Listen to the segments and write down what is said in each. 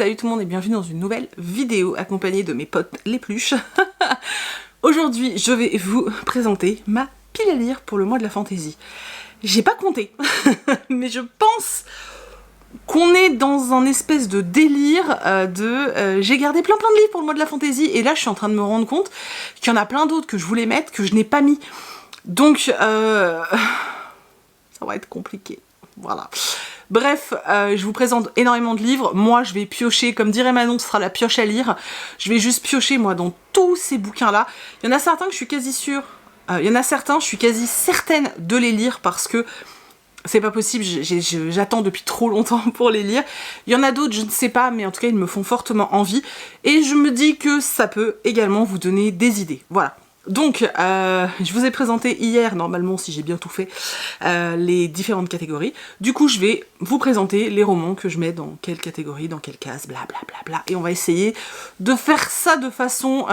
Salut tout le monde et bienvenue dans une nouvelle vidéo accompagnée de mes potes les pluches. Aujourd'hui, je vais vous présenter ma pile à lire pour le mois de la fantaisie. J'ai pas compté, mais je pense qu'on est dans un espèce de délire j'ai gardé plein de livres pour le mois de la fantaisie et là je suis en train de me rendre compte qu'il y en a plein d'autres que je voulais mettre que je n'ai pas mis. Donc ça va être compliqué. Voilà. Bref, je vous présente énormément de livres. Moi, je vais piocher, comme dirait Manon, ce sera la pioche à lire. Je vais juste piocher, moi, dans tous ces bouquins-là. Il y en a certains que je suis quasi sûre. Il y en a certains, je suis quasi certaine de les lire parce que c'est pas possible, j'attends depuis trop longtemps pour les lire. Il y en a d'autres, je ne sais pas, mais en tout cas, ils me font fortement envie. Et je me dis que ça peut également vous donner des idées. Voilà. Donc, je vous ai présenté hier, normalement, si j'ai bien tout fait, les différentes catégories. Du coup, je vais vous présenter les romans que je mets dans quelle catégorie, dans quelle case, blablabla. Et on va essayer de faire ça de façon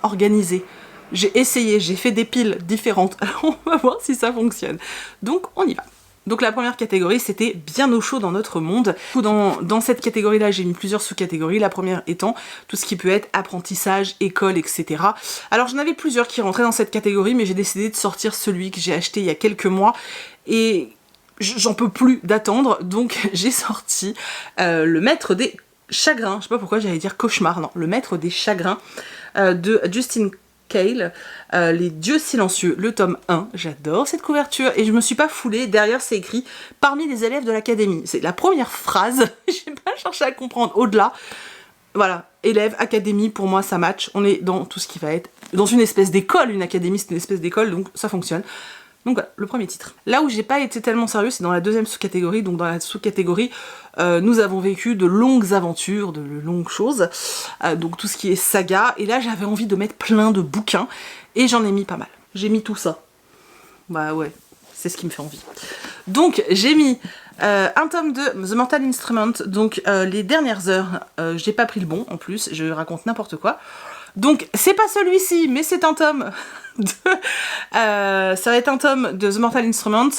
organisée. J'ai essayé, j'ai fait des piles différentes. Alors, on va voir si ça fonctionne. Donc, on y va. Donc la première catégorie, c'était bien au chaud dans notre monde. Dans cette catégorie-là, j'ai mis plusieurs sous-catégories. La première étant tout ce qui peut être apprentissage, école, etc. Alors j'en avais plusieurs qui rentraient dans cette catégorie, mais j'ai décidé de sortir celui que j'ai acheté il y a quelques mois. Et j'en peux plus d'attendre, donc j'ai sorti Le Maître des Chagrins. Je sais pas pourquoi j'allais dire cauchemar, non. Le Maître des Chagrins de Justine Cale, Les Dieux Silencieux, le tome 1, j'adore cette couverture et je me suis pas foulée, derrière c'est écrit parmi les élèves de l'académie, c'est la première phrase, j'ai pas cherché à comprendre au-delà, voilà, élève, académie, pour moi ça match, on est dans tout ce qui va être, dans une espèce d'école, une académie c'est une espèce d'école donc ça fonctionne. Donc voilà, le premier titre. Là où j'ai pas été tellement sérieux, c'est dans la deuxième sous-catégorie. Donc dans la sous-catégorie, nous avons vécu de longues aventures, de longues choses. Donc tout ce qui est saga. Et là, j'avais envie de mettre plein de bouquins. Et j'en ai mis pas mal. J'ai mis tout ça. Bah ouais, c'est ce qui me fait envie. Donc j'ai mis un tome de The Mortal Instrument. Donc les dernières heures. J'ai pas pris le bon en plus. Je raconte n'importe quoi. Donc c'est pas celui-ci, mais c'est un tome ça va être un tome de The Mortal Instrument,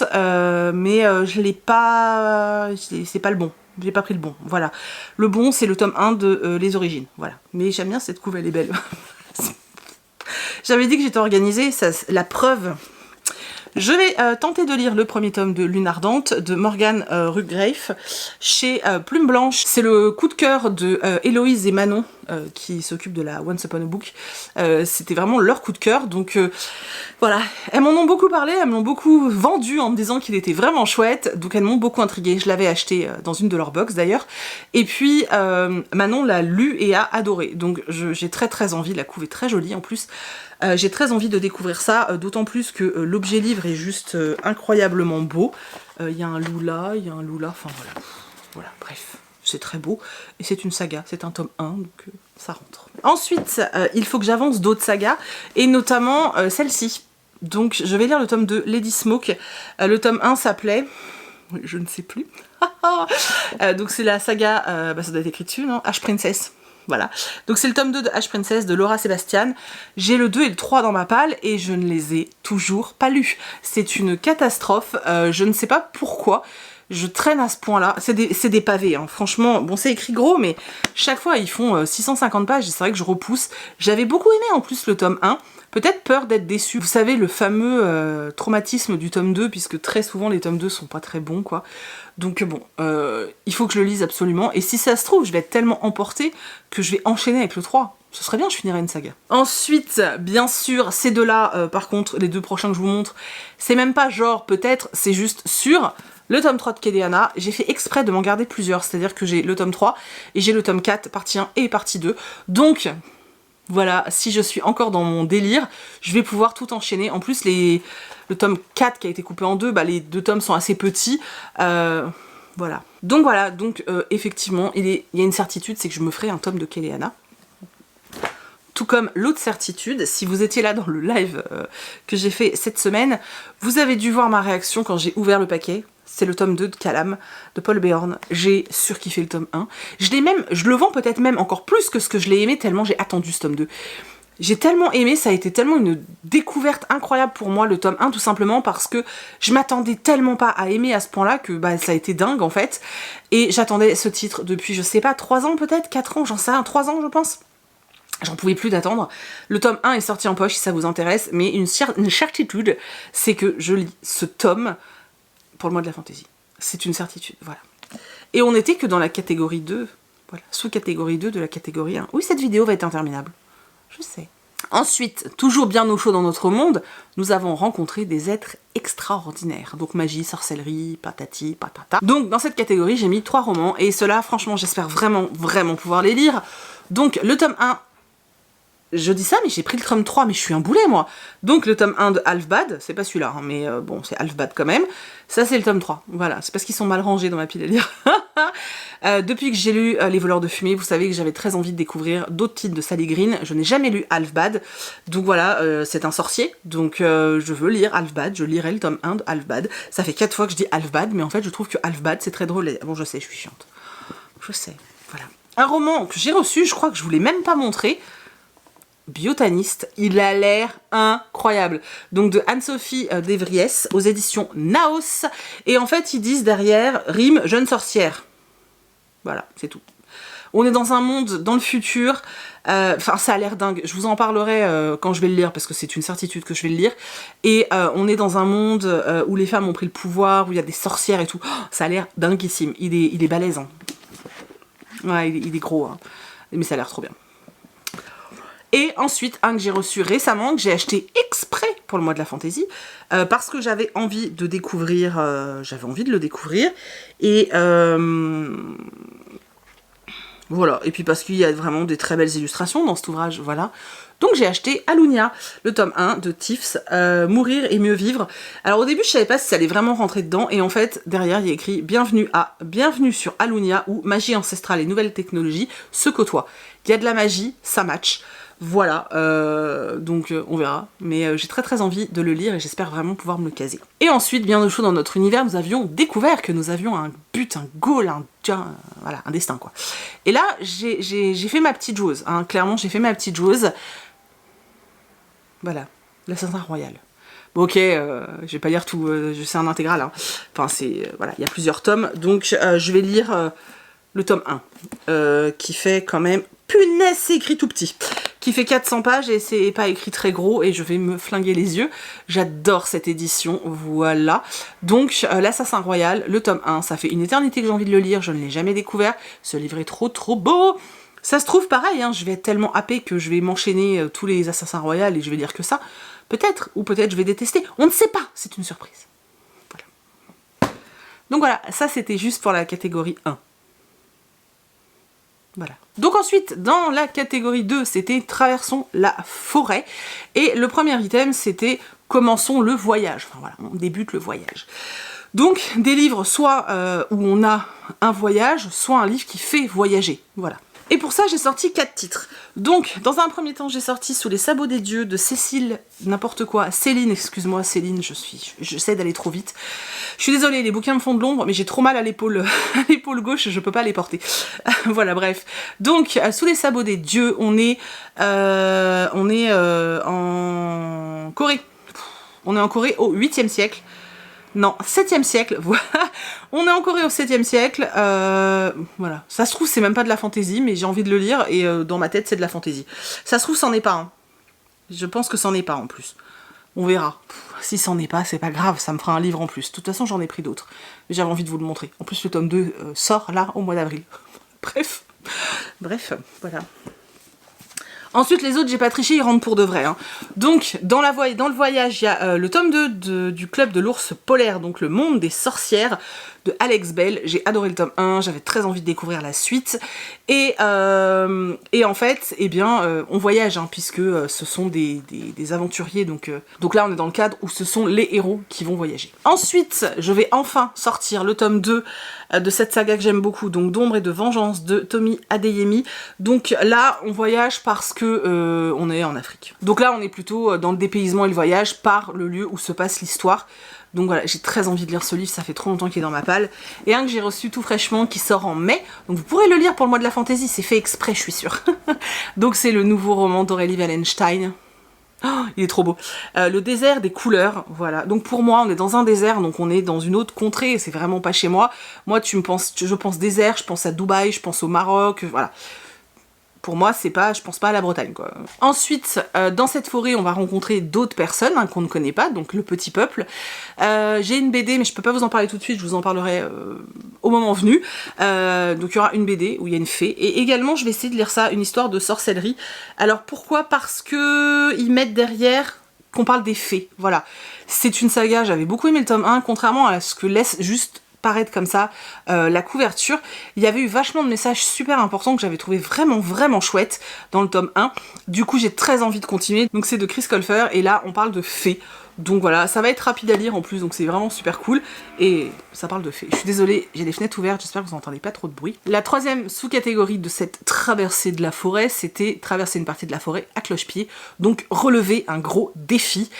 mais je l'ai pas... c'est pas le bon. J'ai pas pris le bon, voilà. Le bon, c'est le tome 1 de Les Origines, voilà. Mais j'aime bien cette couve, elle est belle. J'avais dit que j'étais organisée, ça, la preuve... Je vais tenter de lire le premier tome de Lune Ardente de Morgane Ruggrave chez Plume Blanche. C'est le coup de cœur de Héloïse et Manon qui s'occupent de la Once Upon a Book. C'était vraiment leur coup de cœur, donc voilà. Elles m'en ont beaucoup parlé, elles m'ont beaucoup vendu en me disant qu'il était vraiment chouette, donc elles m'ont beaucoup intriguée. Je l'avais acheté dans une de leurs box d'ailleurs. Et puis Manon l'a lu et a adoré, donc j'ai très envie, la couve est très jolie en plus. J'ai très envie de découvrir ça, d'autant plus que l'objet livre est juste incroyablement beau. Il y a un loup là, enfin voilà. Voilà, bref, c'est très beau. Et c'est une saga, c'est un tome 1, donc ça rentre. Ensuite, il faut que j'avance d'autres sagas, et notamment celle-ci. Donc je vais lire le tome 2, Lady Smoke. Le tome 1 s'appelait... Je ne sais plus. Donc c'est la saga, ça doit être écrit dessus, non? Ash Princess. Voilà, donc c'est le tome 2 de Ash Princess de Laura Sebastian. J'ai le 2 et le 3 dans ma palle et je ne les ai toujours pas lus. C'est une catastrophe, je ne sais pas pourquoi je traîne à ce point-là. C'est des pavés, hein. Franchement, bon c'est écrit gros, mais chaque fois ils font 650 pages et c'est vrai que je repousse. J'avais beaucoup aimé en plus le tome 1. Peut-être peur d'être déçue. Vous savez, le fameux traumatisme du tome 2, puisque très souvent les tomes 2 sont pas très bons, quoi. Donc bon, il faut que je le lise absolument. Et si ça se trouve, je vais être tellement emportée que je vais enchaîner avec le 3. Ce serait bien, je finirais une saga. Ensuite, bien sûr, ces deux-là, par contre, les deux prochains que je vous montre, c'est même pas genre, peut-être, c'est juste sûr. Le tome 3 de Kéléana, j'ai fait exprès de m'en garder plusieurs. C'est-à-dire que j'ai le tome 3 et j'ai le tome 4, partie 1 et partie 2. Donc... voilà, si je suis encore dans mon délire, je vais pouvoir tout enchaîner. En plus, le tome 4 qui a été coupé en deux, les deux tomes sont assez petits. Voilà. Donc effectivement, il y a une certitude, c'est que je me ferai un tome de Kéléana. Tout comme l'autre certitude, si vous étiez là dans le live que j'ai fait cette semaine, vous avez dû voir ma réaction quand j'ai ouvert le paquet. C'est le tome 2 de Calam, de Paul Béorn. J'ai surkiffé le tome 1. Je le vends peut-être même encore plus que ce que je l'ai aimé, tellement j'ai attendu ce tome 2. J'ai tellement aimé, ça a été tellement une découverte incroyable pour moi, le tome 1, tout simplement parce que je m'attendais tellement pas à aimer à ce point-là que bah, ça a été dingue en fait. Et j'attendais ce titre depuis, je sais pas, 3 ans peut-être, 4 ans, j'en sais rien, 3 ans je pense. J'en pouvais plus d'attendre. Le tome 1 est sorti en poche si ça vous intéresse, mais une certitude, c'est que je lis ce tome pour le mois de la fantaisie. C'est une certitude, voilà. Et on n'était que dans la catégorie 2, voilà, sous-catégorie 2 de la catégorie 1. Oui, cette vidéo va être interminable. Je sais. Ensuite, toujours bien au chaud dans notre monde, nous avons rencontré des êtres extraordinaires. Donc magie, sorcellerie, patati, patata. Donc dans cette catégorie, j'ai mis 3 romans. Et ceux-là, franchement, j'espère vraiment, vraiment pouvoir les lire. Donc le tome 1, je dis ça, mais j'ai pris le tome 3, mais je suis un boulet, moi. Donc le tome 1 de Half-Bad, c'est pas celui-là, hein, mais bon, c'est Half-Bad quand même. Ça, c'est le tome 3. Voilà, c'est parce qu'ils sont mal rangés dans ma pile à lire. Depuis que j'ai lu Les Voleurs de Fumée, vous savez que j'avais très envie de découvrir d'autres titres de Sally Green. Je n'ai jamais lu Half-Bad, donc voilà, c'est un sorcier, donc je veux lire Half-Bad, je lirai le tome 1 de Half-Bad. Ça fait 4 fois que je dis Half-Bad, mais en fait je trouve que Half-Bad c'est très drôle. Bon, je sais, je suis chiante. Je sais, voilà. Un roman que j'ai reçu, je crois que je vous l'ai même pas montré, Biotaniste, il a l'air incroyable. Donc de Anne-Sophie Devries aux éditions Naos. Et en fait, ils disent derrière, rime jeune sorcière. Voilà, c'est tout. On est dans un monde dans le futur. Enfin, ça a l'air dingue. Je vous en parlerai quand je vais le lire, parce que c'est une certitude que je vais le lire. Et on est dans un monde où les femmes ont pris le pouvoir, où il y a des sorcières et tout. Oh, ça a l'air dinguissime. Il est balèze. Hein. Ouais, il est gros. Hein. Mais ça a l'air trop bien. Et ensuite, un que j'ai reçu récemment, que j'ai acheté exprès pour le mois de la fantaisie, parce que j'avais envie de découvrir, le découvrir, et voilà, et puis parce qu'il y a vraiment des très belles illustrations dans cet ouvrage, voilà. Donc j'ai acheté Alunia, le tome 1 de Tiffs, Mourir et mieux vivre. Alors au début je savais pas si ça allait vraiment rentrer dedans, et en fait derrière il y a écrit Bienvenue sur Alunia, où magie ancestrale et nouvelles technologies se côtoient. Il y a de la magie, ça match. Voilà, donc on verra, mais j'ai très très envie de le lire et j'espère vraiment pouvoir me le caser. Et ensuite, bien au chaud dans notre univers, nous avions découvert que nous avions un but, un goal, voilà, un destin quoi. Et là, j'ai fait ma petite joueuse, hein, clairement j'ai fait ma petite joueuse. Voilà, l'Assassin Royal. Bon, ok, je vais pas lire tout, c'est un intégral, hein. Enfin c'est, voilà, il y a plusieurs tomes, donc je vais lire le tome 1, qui fait quand même, punaise c'est écrit tout petit, qui fait 400 pages et c'est pas écrit très gros et je vais me flinguer les yeux. J'adore cette édition, voilà. Donc l'Assassin Royal, le tome 1, ça fait une éternité que j'ai envie de le lire, je ne l'ai jamais découvert, ce livre est trop trop beau. Ça se trouve pareil, hein, je vais être tellement happée que je vais m'enchaîner tous les Assassins Royal et je vais lire que ça. Peut-être, ou peut-être je vais détester, on ne sait pas, c'est une surprise. Voilà. Donc voilà, ça c'était juste pour la catégorie 1. Voilà. Donc ensuite, dans la catégorie 2, c'était Traversons la forêt. Et le premier item, c'était Commençons le voyage. Enfin voilà, on débute le voyage. Donc des livres soit où on a un voyage, soit un livre qui fait voyager. Voilà. Et pour ça, j'ai sorti 4 titres. Donc, dans un premier temps, j'ai sorti Sous les sabots des dieux de Cécile, n'importe quoi, Céline, excuse-moi, Céline, j'essaie d'aller trop vite. Je suis désolée, les bouquins me font de l'ombre, mais j'ai trop mal à l'épaule gauche, je peux pas les porter. Voilà, bref. Donc, Sous les sabots des dieux, on est en Corée. On est en Corée au 8e siècle. Non, 7e siècle, voilà. On est en Corée au 7e siècle, voilà. Ça se trouve, c'est même pas de la fantaisie, mais j'ai envie de le lire, et dans ma tête, c'est de la fantaisie. Ça se trouve, c'en est pas, hein. Je pense que c'en est pas, en plus. On verra. Si c'en est pas, c'est pas grave, ça me fera un livre en plus. De toute façon, j'en ai pris d'autres. Mais j'avais envie de vous le montrer. En plus, le tome 2 sort, là, au mois d'avril. Bref, voilà. Ensuite, les autres, j'ai pas triché, ils rentrent pour de vrai. Hein. Donc, dans le voyage, il y a le tome 2 du Club de l'Ours Polaire, donc Le Monde des Sorcières, de Alex Bell. J'ai adoré le tome 1, j'avais très envie de découvrir la suite. Et en fait, eh bien, on voyage, hein, puisque ce sont des aventuriers. Donc là, on est dans le cadre où ce sont les héros qui vont voyager. Ensuite, je vais enfin sortir le tome 2 de cette saga que j'aime beaucoup, donc d'Ombre et de Vengeance de Tomi Adeyemi. Donc là, on voyage parce que on est en Afrique. Donc là, on est plutôt dans le dépaysement et le voyage par le lieu où se passe l'histoire. Donc voilà, j'ai très envie de lire ce livre, ça fait trop longtemps qu'il est dans ma palle. Et un que j'ai reçu tout fraîchement, qui sort en mai, donc vous pourrez le lire pour le mois de la fantaisie, c'est fait exprès, je suis sûre. Donc c'est le nouveau roman d'Aurélie Wallenstein. Oh, il est trop beau. Le désert des couleurs, voilà. Donc pour moi, on est dans un désert, donc on est dans une autre contrée, c'est vraiment pas chez moi. Moi, je pense désert, je pense à Dubaï, je pense au Maroc, voilà. Pour moi, c'est pas, je pense pas à la Bretagne, quoi. Ensuite, dans cette forêt, on va rencontrer d'autres personnes hein, qu'on ne connaît pas, donc le petit peuple. J'ai une BD, mais je peux pas vous en parler tout de suite, je vous en parlerai au moment venu. Donc il y aura une BD où il y a une fée. Et également, je vais essayer de lire ça, une histoire de sorcellerie. Alors pourquoi? Parce que ils mettent derrière qu'on parle des fées, voilà. C'est une saga, j'avais beaucoup aimé le tome 1, contrairement à ce que laisse juste paraître comme ça la couverture, il y avait eu vachement de messages super importants que j'avais trouvé vraiment chouette dans le tome 1. Du coup j'ai très envie de continuer. Donc c'est de Chris Colfer et là on parle de fées. Donc voilà, ça va être rapide à lire en plus, donc c'est vraiment super cool. Et ça parle de fées. Je suis désolée, j'ai les fenêtres ouvertes, j'espère que vous n'entendez pas trop de bruit. La troisième sous-catégorie de cette traversée de la forêt, c'était traverser une partie de la forêt à cloche-pied. Donc relever un gros défi.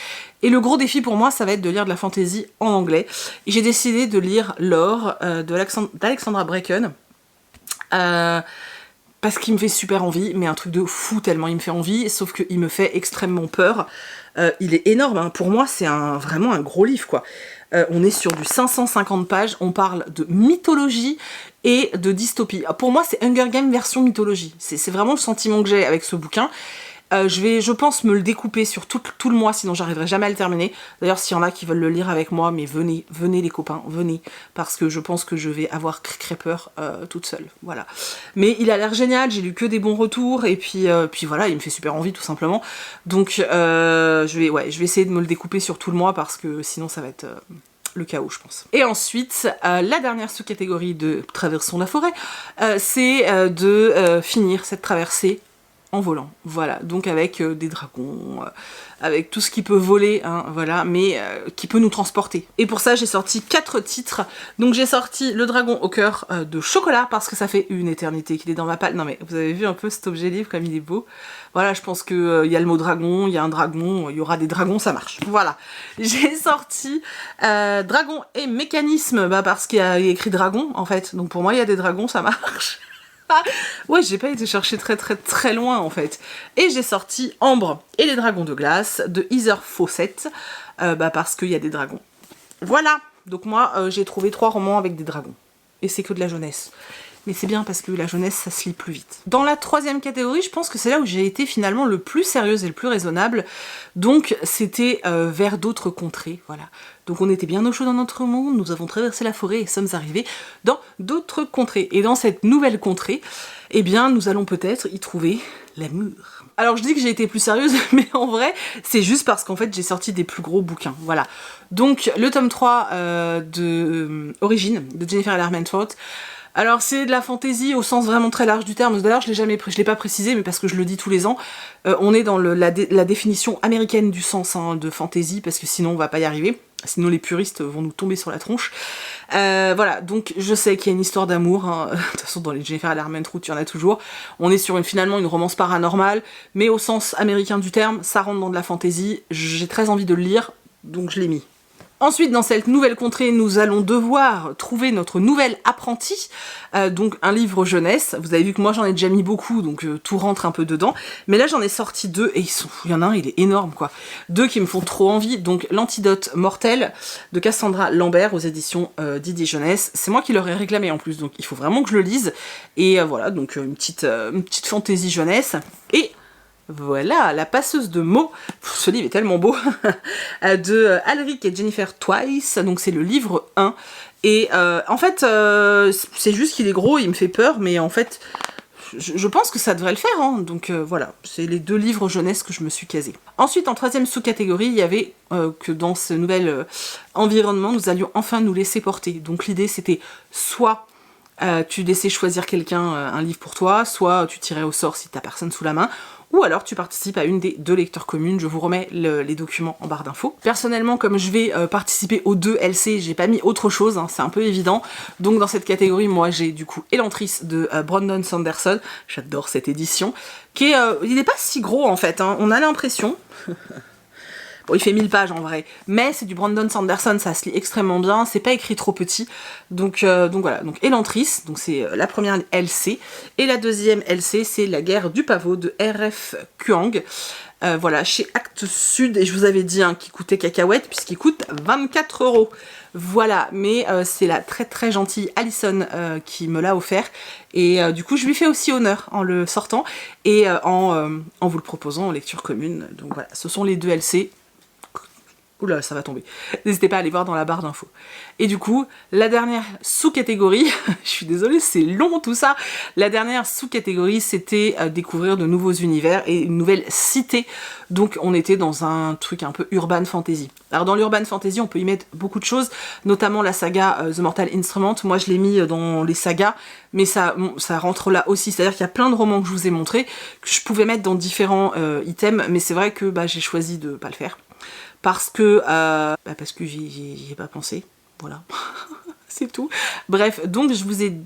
Et le gros défi pour moi, ça va être de lire de la fantasy en anglais. Et j'ai décidé de lire Lore d'Alexandra Bracken. Parce qu'il me fait super envie, mais un truc de fou tellement il me fait envie, sauf qu'il me fait extrêmement peur. Il est énorme, hein. Pour moi c'est vraiment un gros livre quoi. On est sur du 550 pages, on parle de mythologie et de dystopie. Pour moi c'est Hunger Games version mythologie, c'est vraiment le sentiment que j'ai avec ce bouquin. Je vais, je pense, me le découper sur tout le mois, sinon j'arriverai jamais à le terminer. D'ailleurs, s'il y en a qui veulent le lire avec moi, mais venez les copains, venez. Parce que je pense que je vais avoir très peur toute seule, voilà. Mais il a l'air génial, j'ai lu que des bons retours, et puis voilà, il me fait super envie tout simplement. Donc je vais essayer de me le découper sur tout le mois, parce que sinon ça va être... le chaos, je pense. Et ensuite, la dernière sous-catégorie de Traversons la forêt, c'est de finir cette traversée en volant, voilà, donc avec des dragons, avec tout ce qui peut voler, hein, voilà, mais qui peut nous transporter. Et pour ça, j'ai sorti 4 titres. Donc j'ai sorti Le Dragon au cœur de chocolat, parce que ça fait une éternité qu'il est dans ma palle. Non mais, vous avez vu un peu cet objet livre, comme il est beau. Voilà, je pense que y a le mot dragon, il y a un dragon, il y aura des dragons, ça marche. Voilà. J'ai sorti Dragon et mécanisme, parce qu'il y a écrit dragon, en fait. Donc pour moi, il y a des dragons, ça marche. Ouais, j'ai pas été chercher très loin en fait. Et j'ai sorti Ambre et les dragons de glace de Heather Fawcett, parce qu'il y a des dragons. Voilà, donc moi j'ai trouvé 3 romans avec des dragons. Et c'est que de la jeunesse. Mais c'est bien parce que la jeunesse ça se lit plus vite. Dans la 3e catégorie, je pense que c'est là où j'ai été finalement le plus sérieuse et le plus raisonnable. Donc c'était vers d'autres contrées, voilà. Donc on était bien au chaud dans notre monde, nous avons traversé la forêt et sommes arrivés dans d'autres contrées. Et dans cette nouvelle contrée, eh bien nous allons peut-être y trouver l'amour. Alors je dis que j'ai été plus sérieuse, mais en vrai, c'est juste parce qu'en fait j'ai sorti des plus gros bouquins, voilà. Donc le tome 3 de Origine, de Jennifer L. Armentrout. Alors c'est de la fantaisie au sens vraiment très large du terme. D'ailleurs je l'ai pas précisé, mais parce que je le dis tous les ans, on est dans la définition américaine du sens hein, de fantaisie, parce que sinon on va pas y arriver. Sinon les puristes vont nous tomber sur la tronche. Voilà, donc je sais qu'il y a une histoire d'amour, hein. De toute façon dans les Jennifer L. Armentrout il y en a toujours. On est sur finalement une romance paranormale, mais au sens américain du terme, ça rentre dans de la fantaisie. J'ai très envie de le lire, donc je l'ai mis. Ensuite, dans cette nouvelle contrée, nous allons devoir trouver notre nouvel apprenti, donc un livre jeunesse. Vous avez vu que moi j'en ai déjà mis beaucoup, donc tout rentre un peu dedans. Mais là j'en ai sorti 2, et il y en a un, il est énorme quoi. 2 qui me font trop envie, donc L'Antidote mortel de Cassandra Lambert aux éditions Didier Jeunesse. C'est moi qui leur ai réclamé en plus, donc il faut vraiment que je le lise. Et voilà, donc une petite fantaisie jeunesse. Et... voilà, La passeuse de mots, ce livre est tellement beau, de Alric et Jennifer Twice, donc c'est le livre 1, et en fait, c'est juste qu'il est gros, il me fait peur, mais en fait, je pense que ça devrait le faire, hein. Donc voilà, c'est les 2 livres jeunesse que je me suis casée. Ensuite, en 3e sous-catégorie, il y avait que dans ce nouvel environnement, nous allions enfin nous laisser porter, donc l'idée c'était soit... tu laissais choisir quelqu'un un livre pour toi, soit tu tirais au sort si t'as personne sous la main, ou alors tu participes à une des 2 lectures communes. Je vous remets les documents en barre d'infos. Personnellement, comme je vais participer aux 2 LC, j'ai pas mis autre chose, hein, c'est un peu évident. Donc dans cette catégorie, moi j'ai du coup Elantris de Brandon Sanderson. J'adore cette édition, qui est, il n'est pas si gros en fait, hein. On a l'impression... Bon, il fait 1000 pages en vrai, mais c'est du Brandon Sanderson, ça se lit extrêmement bien, c'est pas écrit trop petit, donc voilà. Donc Elantris, donc c'est la première LC, et la deuxième LC, c'est La guerre du pavot de R.F. Kuang. Voilà, chez Actes Sud, et je vous avais dit hein, qu'il coûtait cacahuète, puisqu'il coûte 24 €. Voilà, mais c'est la très très gentille Alison qui me l'a offert, et du coup je lui fais aussi honneur en le sortant, et en vous le proposant en lecture commune. Donc voilà, ce sont les deux LC. Oula, ça va tomber. N'hésitez pas à aller voir dans la barre d'infos. Et du coup, la dernière sous-catégorie, je suis désolée, c'est long tout ça, la dernière sous-catégorie, c'était découvrir de nouveaux univers et une nouvelle cité. Donc on était dans un truc un peu urban fantasy. Alors dans l'urban fantasy, on peut y mettre beaucoup de choses, notamment la saga The Mortal Instrument. Moi je l'ai mis dans les sagas, mais ça rentre là aussi. C'est-à-dire qu'il y a plein de romans que je vous ai montrés, que je pouvais mettre dans différents items, mais c'est vrai que j'ai choisi de pas le faire. Parce que j'y ai pas pensé, voilà, c'est tout. Bref, donc je vous ai,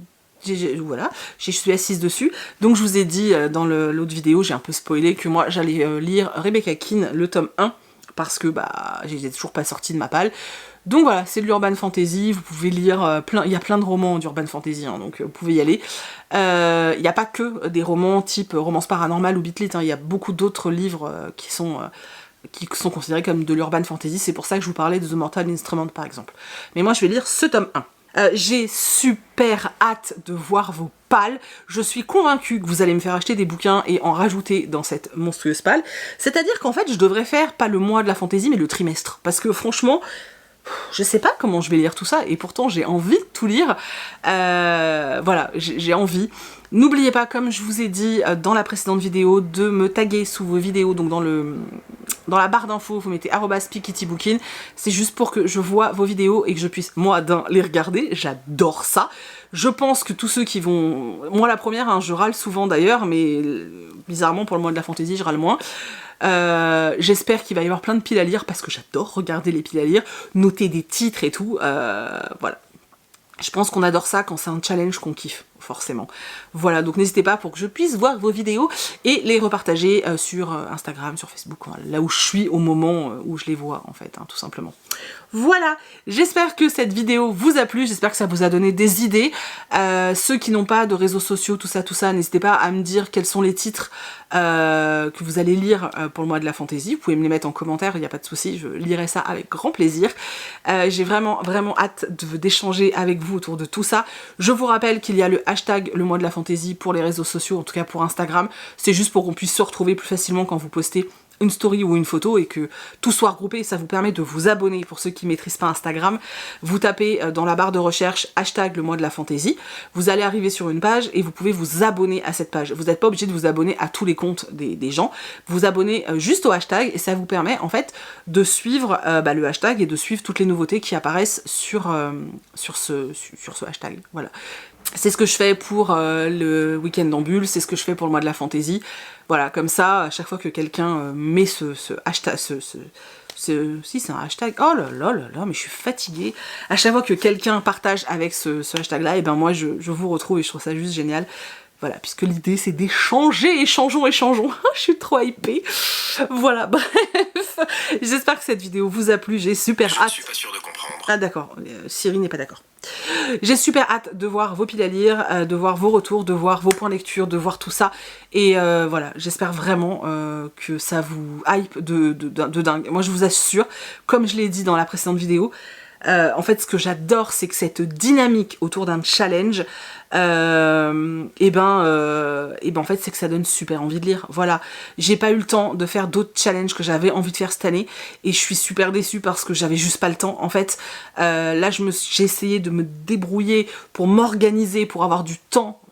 voilà, je suis assise dessus, donc je vous ai dit dans l'autre vidéo, j'ai un peu spoilé que moi j'allais lire Rebecca Keane, le tome 1, parce que j'étais toujours pas sortie de ma palle. Donc voilà, c'est de l'urban fantasy, vous pouvez lire il y a plein de romans d'urban fantasy, hein, donc vous pouvez y aller. Il n'y a pas que des romans type romance paranormale ou bitlit, hein, il y a beaucoup d'autres livres qui sont considérés comme de l'urban fantasy, c'est pour ça que je vous parlais de The Mortal Instrument par exemple. Mais moi je vais lire ce tome 1. J'ai super hâte de voir vos palles, je suis convaincue que vous allez me faire acheter des bouquins et en rajouter dans cette monstrueuse palle, c'est-à-dire qu'en fait je devrais faire pas le mois de la fantasy mais le trimestre, parce que franchement, je sais pas comment je vais lire tout ça, et pourtant j'ai envie de tout lire, voilà, j'ai envie. N'oubliez pas, comme je vous ai dit dans la précédente vidéo, de me taguer sous vos vidéos, donc dans la barre d'infos, vous mettez @pikitybookin, c'est juste pour que je vois vos vidéos et que je puisse, moi, les regarder, j'adore ça. Je pense que tous ceux qui vont... Moi la première, hein, je râle souvent d'ailleurs, mais bizarrement pour le mois de la fantasy, je râle moins. J'espère qu'il va y avoir plein de piles à lire, parce que j'adore regarder les piles à lire, noter des titres et tout, voilà. Je pense qu'on adore ça quand c'est un challenge qu'on kiffe, forcément. Voilà, donc n'hésitez pas pour que je puisse voir vos vidéos et les repartager sur Instagram, sur Facebook, là où je suis au moment où je les vois, en fait, hein, tout simplement. Voilà, j'espère que cette vidéo vous a plu, j'espère que ça vous a donné des idées. Ceux qui n'ont pas de réseaux sociaux, tout ça, n'hésitez pas à me dire quels sont les titres que vous allez lire pour le mois de la fantasy. Vous pouvez me les mettre en commentaire, il n'y a pas de souci, je lirai ça avec grand plaisir. J'ai vraiment hâte d'échanger avec vous autour de tout ça. Je vous rappelle qu'il y a le hashtag le mois de la fantasy pour les réseaux sociaux, en tout cas pour Instagram. C'est juste pour qu'on puisse se retrouver plus facilement quand vous postez une story ou une photo et que tout soit regroupé. Ça vous permet de vous abonner. Pour ceux qui ne maîtrisent pas Instagram, vous tapez dans la barre de recherche hashtag le mois de la fantasy, vous allez arriver sur une page et vous pouvez vous abonner à cette page. Vous n'êtes pas obligé de vous abonner à tous les comptes des gens, vous abonnez juste au hashtag, et ça vous permet en fait de suivre le hashtag et de suivre toutes les nouveautés qui apparaissent sur ce hashtag. Voilà. C'est ce que je fais pour le week-end en bulle, c'est ce que je fais pour le mois de la fantasy. Voilà, comme ça, à chaque fois que quelqu'un met ce hashtag, si c'est un hashtag, oh là là là là, mais je suis fatiguée. À chaque fois que quelqu'un partage avec ce hashtag-là, et ben moi je vous retrouve et je trouve ça juste génial. Voilà, puisque l'idée c'est d'échanger, échangeons. Je suis trop hypée. Voilà, bref. J'espère que cette vidéo vous a plu, j'ai super hâte. Je suis pas sûre de comprendre. Ah d'accord, Siri n'est pas d'accord. J'ai super hâte de voir vos piles à lire, de voir vos retours, de voir vos points de lecture, de voir tout ça. Et voilà, j'espère vraiment que ça vous hype de dingue. Moi je vous assure, comme je l'ai dit dans la précédente vidéo, en fait ce que j'adore c'est que cette dynamique autour d'un challenge, en fait c'est que ça donne super envie de lire. Voilà, j'ai pas eu le temps de faire d'autres challenges que j'avais envie de faire cette année et je suis super déçue parce que j'avais juste pas le temps. En fait là j'ai essayé de me débrouiller pour m'organiser, pour avoir du temps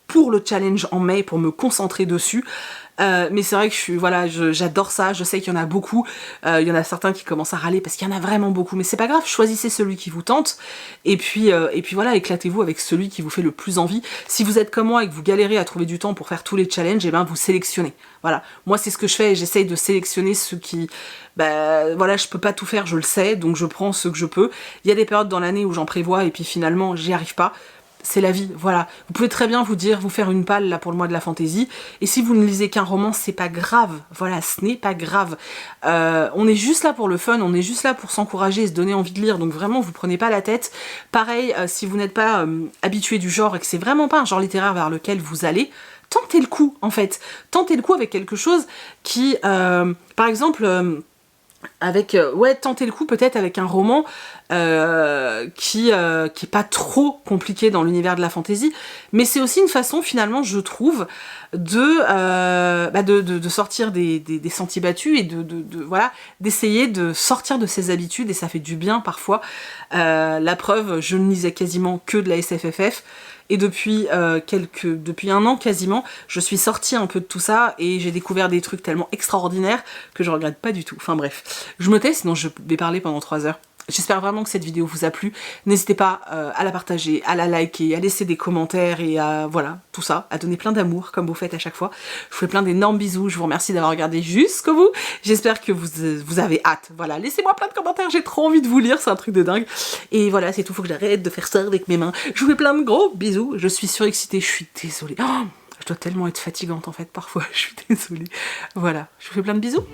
pour le challenge en mai, pour me concentrer dessus. Mais c'est vrai que j'adore ça, je sais qu'il y en a beaucoup, il y en a certains qui commencent à râler parce qu'il y en a vraiment beaucoup, mais c'est pas grave, choisissez celui qui vous tente, et puis voilà, éclatez-vous avec celui qui vous fait le plus envie. Si vous êtes comme moi et que vous galérez à trouver du temps pour faire tous les challenges, et ben vous sélectionnez. Voilà, moi c'est ce que je fais, et j'essaye de sélectionner ceux qui... voilà, je peux pas tout faire, je le sais, donc je prends ceux que je peux. Il y a des périodes dans l'année où j'en prévois et puis finalement j'y arrive pas. c'est la vie, voilà. Vous pouvez très bien vous faire une palle là pour le mois de la fantaisie, et si vous ne lisez qu'un roman, c'est pas grave, voilà, ce n'est pas grave. On est juste là pour le fun, on est juste là pour s'encourager et se donner envie de lire, donc vraiment vous prenez pas la tête. Pareil, si vous n'êtes pas habitué du genre et que c'est vraiment pas un genre littéraire vers lequel vous allez, tentez le coup en fait, tentez le coup avec quelque chose qui, par exemple, tentez le coup peut-être avec un roman qui est pas trop compliqué dans l'univers de la fantasy, mais c'est aussi une façon finalement, je trouve, de sortir des sentiers battus et voilà, d'essayer de sortir de ses habitudes, et ça fait du bien parfois. La preuve, je ne lisais quasiment que de la SFFF, et depuis un an quasiment, je suis sortie un peu de tout ça et j'ai découvert des trucs tellement extraordinaires que je regrette pas du tout. Enfin bref, je me tais, sinon je vais parler pendant 3 heures. J'espère vraiment que cette vidéo vous a plu. N'hésitez pas à la partager, à la liker, à laisser des commentaires et à, voilà, tout ça, à donner plein d'amour comme vous faites à chaque fois. Je vous fais plein d'énormes bisous, je vous remercie d'avoir regardé jusqu'au bout. J'espère que vous avez hâte. Voilà, laissez-moi plein de commentaires, j'ai trop envie de vous lire, c'est un truc de dingue. Et voilà, c'est tout, faut que j'arrête de faire ça avec mes mains. Je vous fais plein de gros bisous, je suis surexcitée, je suis désolée. Oh, je dois tellement être fatigante en fait, parfois, je suis désolée. Voilà, je vous fais plein de bisous.